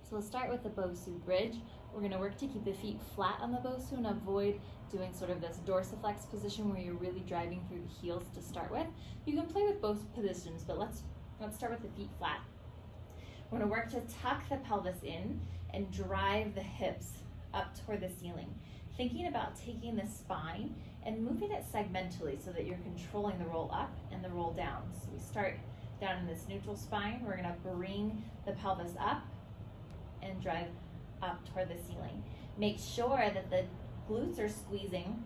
So we'll start with the Bosu bridge. We're going to work to keep the feet flat on the Bosu and avoid doing sort of this dorsiflex position where you're really driving through the heels to start with. You can play with both positions, but let's start with the feet flat. We're going to work to tuck the pelvis in and drive the hips up toward the ceiling. Thinking about taking the spine and moving it segmentally so that you're controlling the roll up and the roll down. So we start down in this neutral spine. We're going to bring the pelvis up and drive up toward the ceiling. Make sure that the glutes are squeezing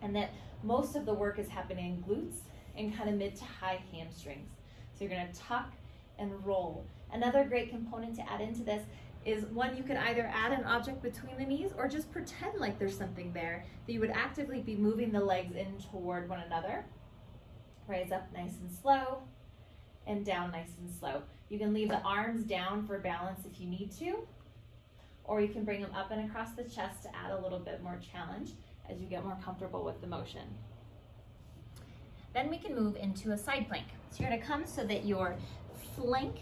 and that most of the work is happening in glutes and kind of mid to high hamstrings. So you're going to tuck and roll. Another great component to add into this is one, you could either add an object between the knees or just pretend like there's something there, that you would actively be moving the legs in toward one another. Rise up nice and slow and down nice and slow. You can leave the arms down for balance if you need to, or you can bring them up and across the chest to add a little bit more challenge as you get more comfortable with the motion. Then we can move into a side plank. So you're going to come so that your flank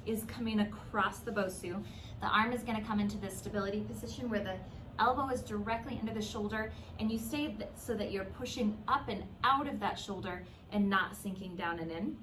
is coming across the Bosu. The arm is going to come into this stability position where the elbow is directly under the shoulder, and you stay so that you're pushing up and out of that shoulder and not sinking down and in.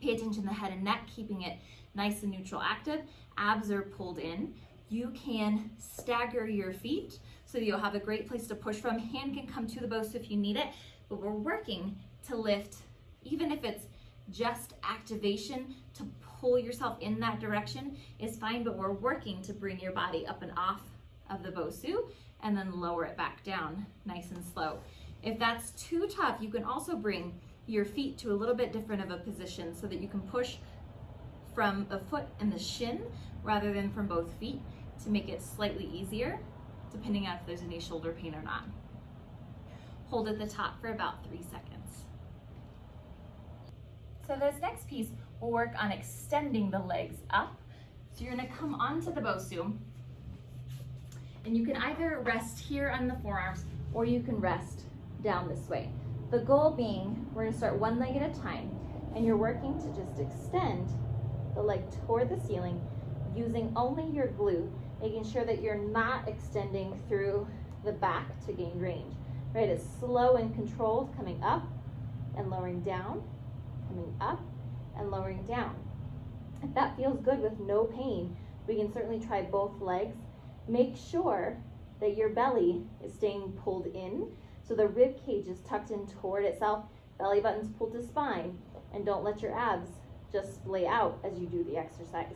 Pay attention to the head and neck, keeping it nice and neutral active. Abs are pulled in. You can stagger your feet so that you'll have a great place to push from. Hand can come to the Bosu if you need it, but we're working to lift, even if it's just activation to pull yourself in that direction is fine, but we're working to bring your body up and off of the Bosu and then lower it back down nice and slow. If that's too tough, you can also bring your feet to a little bit different of a position so that you can push from the foot and the shin rather than from both feet to make it slightly easier, depending on if there's any shoulder pain or not. Hold at the top for about 3 seconds. So this next piece will work on extending the legs up. So you're going to come onto the Bosu, and you can either rest here on the forearms or you can rest down this way. The goal being, we're going to start one leg at a time, and you're working to just extend the leg toward the ceiling using only your glute, making sure that you're not extending through the back to gain range. Right, it's slow and controlled, coming up and lowering down, coming up and lowering down. If that feels good with no pain, we can certainly try both legs. Make sure that your belly is staying pulled in, so the rib cage is tucked in toward itself, belly button's pulled to spine, and don't let your abs just splay out as you do the exercise.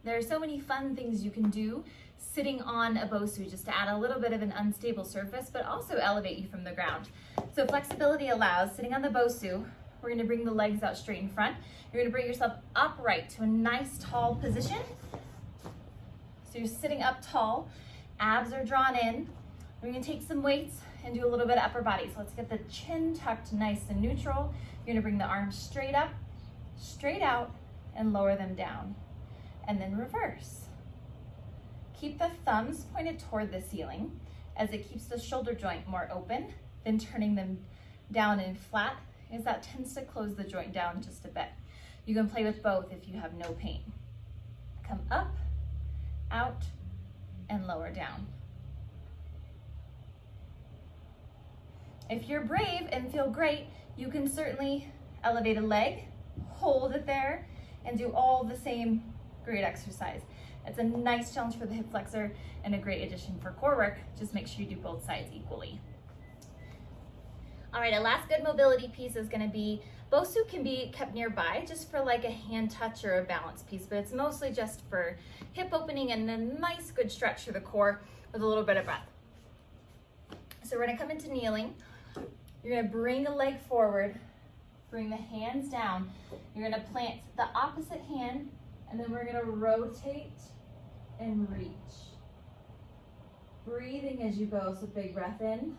There are so many fun things you can do sitting on a Bosu just to add a little bit of an unstable surface, but also elevate you from the ground. So flexibility allows, sitting on the Bosu, we're going to bring the legs out straight in front. You're going to bring yourself upright to a nice tall position. So you're sitting up tall, abs are drawn in. We're going to take some weights and do a little bit of upper body. So let's get the chin tucked nice and neutral. You're going to bring the arms straight up, straight out, and lower them down. And then reverse. Keep the thumbs pointed toward the ceiling as it keeps the shoulder joint more open, then turning them down and flat as that tends to close the joint down just a bit. You can play with both if you have no pain. Come up, out, and lower down. If you're brave and feel great, you can certainly elevate a leg, hold it there, and do all the same great exercise. It's a nice challenge for the hip flexor and a great addition for core work. Just make sure you do both sides equally. All right, our last good mobility piece is going to be, Bosu can be kept nearby just for like a hand touch or a balance piece, but it's mostly just for hip opening and a nice good stretch through the core with a little bit of breath. So we're going to come into kneeling. You're going to bring a leg forward, bring the hands down. You're going to plant the opposite hand, and then we're going to rotate and reach. Breathing as you go, so big breath in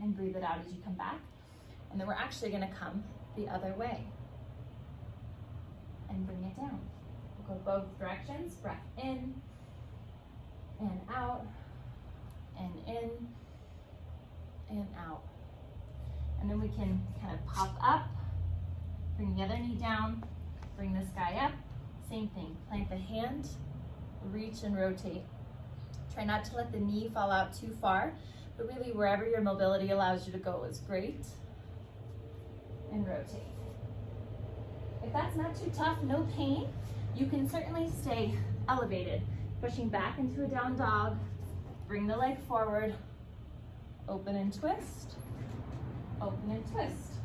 and breathe it out as you come back. And then we're actually going to come the other way and bring it down. We'll go both directions, breath in and out and in and out. And then we can kind of pop up, bring the other knee down, bring this guy up, Same thing, plant the hand, reach and rotate. Try not to let the knee fall out too far, but really wherever your mobility allows you to go is great. And rotate. If that's not too tough, no pain, you can certainly stay elevated. Pushing back into a down dog, bring the leg forward, open and twist, open and twist.